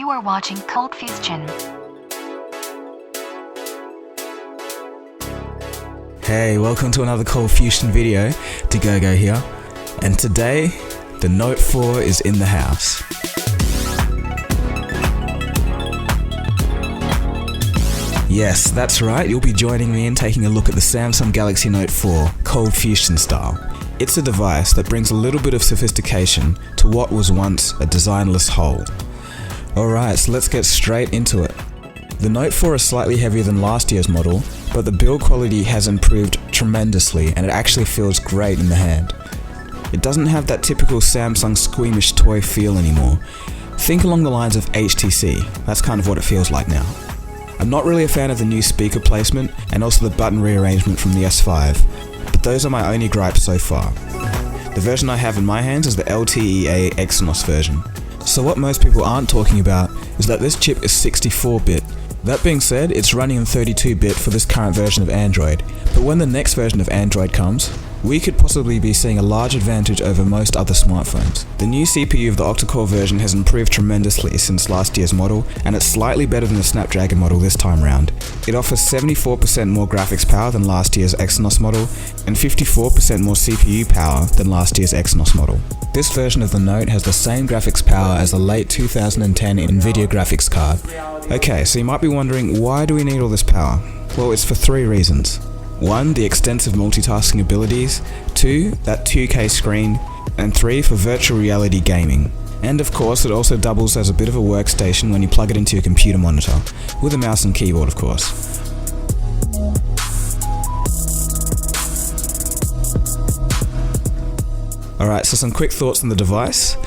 You are watching Cold Fusion. Hey, welcome to another Cold Fusion video. Digogo here. And today, the Note 4 is in the house. Yes, that's right, you'll be joining me in taking a look at the Samsung Galaxy Note 4 Cold Fusion style. It's a device that brings a little bit of sophistication to what was once a designless whole. Alright, so let's get straight into it. The Note 4 is slightly heavier than last year's model, but the build quality has improved tremendously and it actually feels great in the hand. It doesn't have that typical Samsung squeamish toy feel anymore. Think along the lines of HTC, that's kind of what it feels like now. I'm not really a fan of the new speaker placement and also the button rearrangement from the S5, but those are my only gripes so far. The version I have in my hands is the LTEA Exynos version. So what most people aren't talking about is that this chip is 64-bit. That being said, it's running in 32-bit for this current version of Android, but when the next version of Android comes, we could possibly be seeing a large advantage over most other smartphones. The new CPU of the octa-core version has improved tremendously since last year's model, and it's slightly better than the Snapdragon model this time round. It offers 74% more graphics power than last year's Exynos model, and 54% more CPU power than last year's Exynos model. This version of the Note has the same graphics power as the late 2010 Nvidia graphics card. Okay, so you might be wondering, why do we need all this power? Well, it's for three reasons. 1. The extensive multitasking abilities, 2. That 2K screen, and 3. For virtual reality gaming. And of course, it also doubles as a bit of a workstation when you plug it into your computer monitor, with a mouse and keyboard of course. Alright, so some quick thoughts on the device.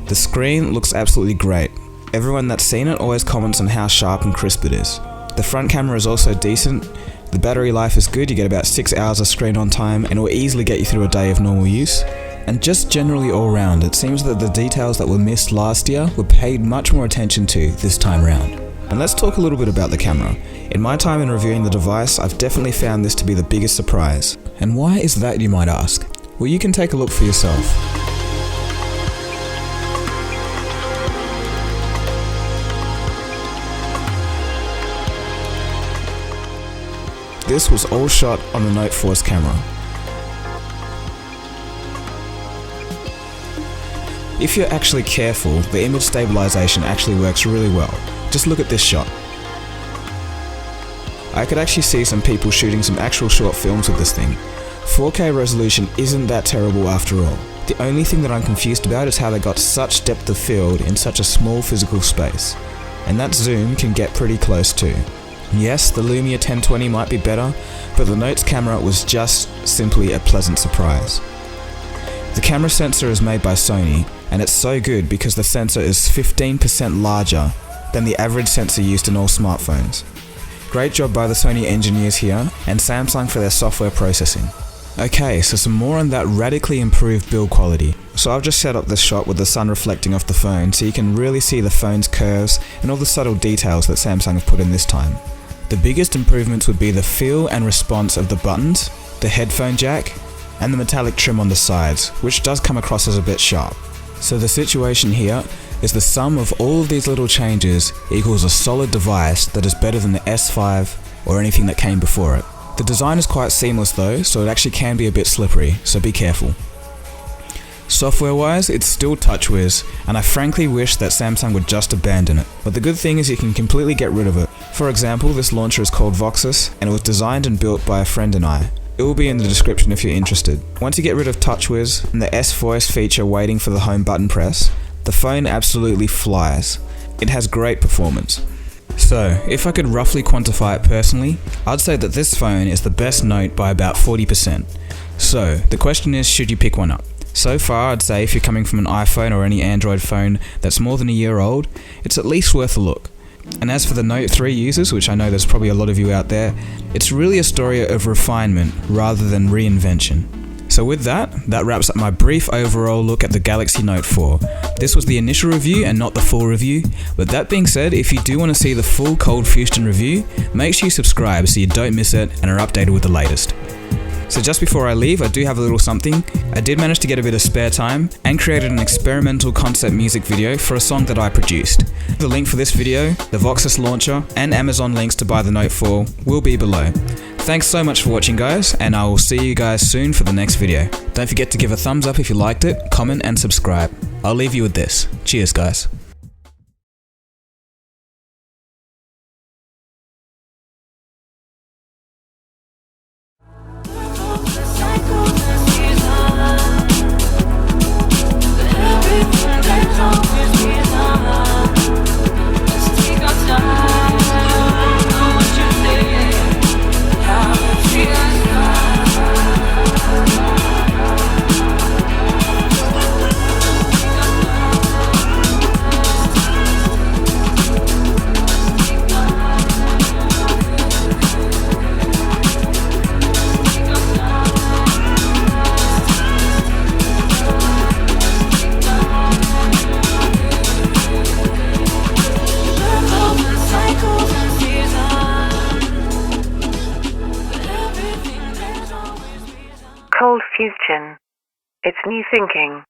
The screen looks absolutely great. Everyone that's seen it always comments on how sharp and crisp it is. The front camera is also decent. The battery life is good, you get about 6 hours of screen on time and it will easily get you through a day of normal use. And just generally all round, it seems that the details that were missed last year were paid much more attention to this time round. And let's talk a little bit about the camera. In my time in reviewing the device, I've definitely found this to be the biggest surprise. And why is that, you might ask? Well, you can take a look for yourself. This was all shot on the Note 4's camera. If you're actually careful, the image stabilization actually works really well. Just look at this shot. I could actually see some people shooting some actual short films with this thing. 4K resolution isn't that terrible after all. The only thing that I'm confused about is how they got such depth of field in such a small physical space. And that zoom can get pretty close too. Yes, the Lumia 1020 might be better, but the Note's camera was just simply a pleasant surprise. The camera sensor is made by Sony, and it's so good because the sensor is 15% larger than the average sensor used in all smartphones. Great job by the Sony engineers here, and Samsung for their software processing. Okay, so some more on that radically improved build quality. So I've just set up this shot with the sun reflecting off the phone so you can really see the phone's curves and all the subtle details that Samsung have put in this time. The biggest improvements would be the feel and response of the buttons, the headphone jack, and the metallic trim on the sides, which does come across as a bit sharp. So the situation here is the sum of all of these little changes equals a solid device that is better than the S5 or anything that came before it. The design is quite seamless though, so it actually can be a bit slippery, so be careful. Software-wise, it's still TouchWiz, and I frankly wish that Samsung would just abandon it. But the good thing is you can completely get rid of it. For example, this launcher is called Voxus, and it was designed and built by a friend and I. It will be in the description if you're interested. Once you get rid of TouchWiz and the S-Voice feature waiting for the home button press, the phone absolutely flies. It has great performance. So, if I could roughly quantify it personally, I'd say that this phone is the best Note by about 40%. So, the question is, should you pick one up? So far, I'd say if you're coming from an iPhone or any Android phone that's more than a year old, it's at least worth a look. And as for the Note 3 users, which I know there's probably a lot of you out there, it's really a story of refinement rather than reinvention. So with that wraps up my brief overall look at the Galaxy Note 4. This was the initial review and not the full review, but that being said, if you do want to see the full Cold Fusion review, make sure you subscribe so you don't miss it and are updated with the latest. So just before I leave, I do have a little something. I did manage to get a bit of spare time and created an experimental concept music video for a song that I produced. The link for this video, the Voxus launcher, and Amazon links to buy the Note 4 will be below. Thanks so much for watching, guys, and I will see you guys soon for the next video. Don't forget to give a thumbs up if you liked it, comment and subscribe. I'll leave you with this. Cheers, guys. Cold Fusion. It's new thinking.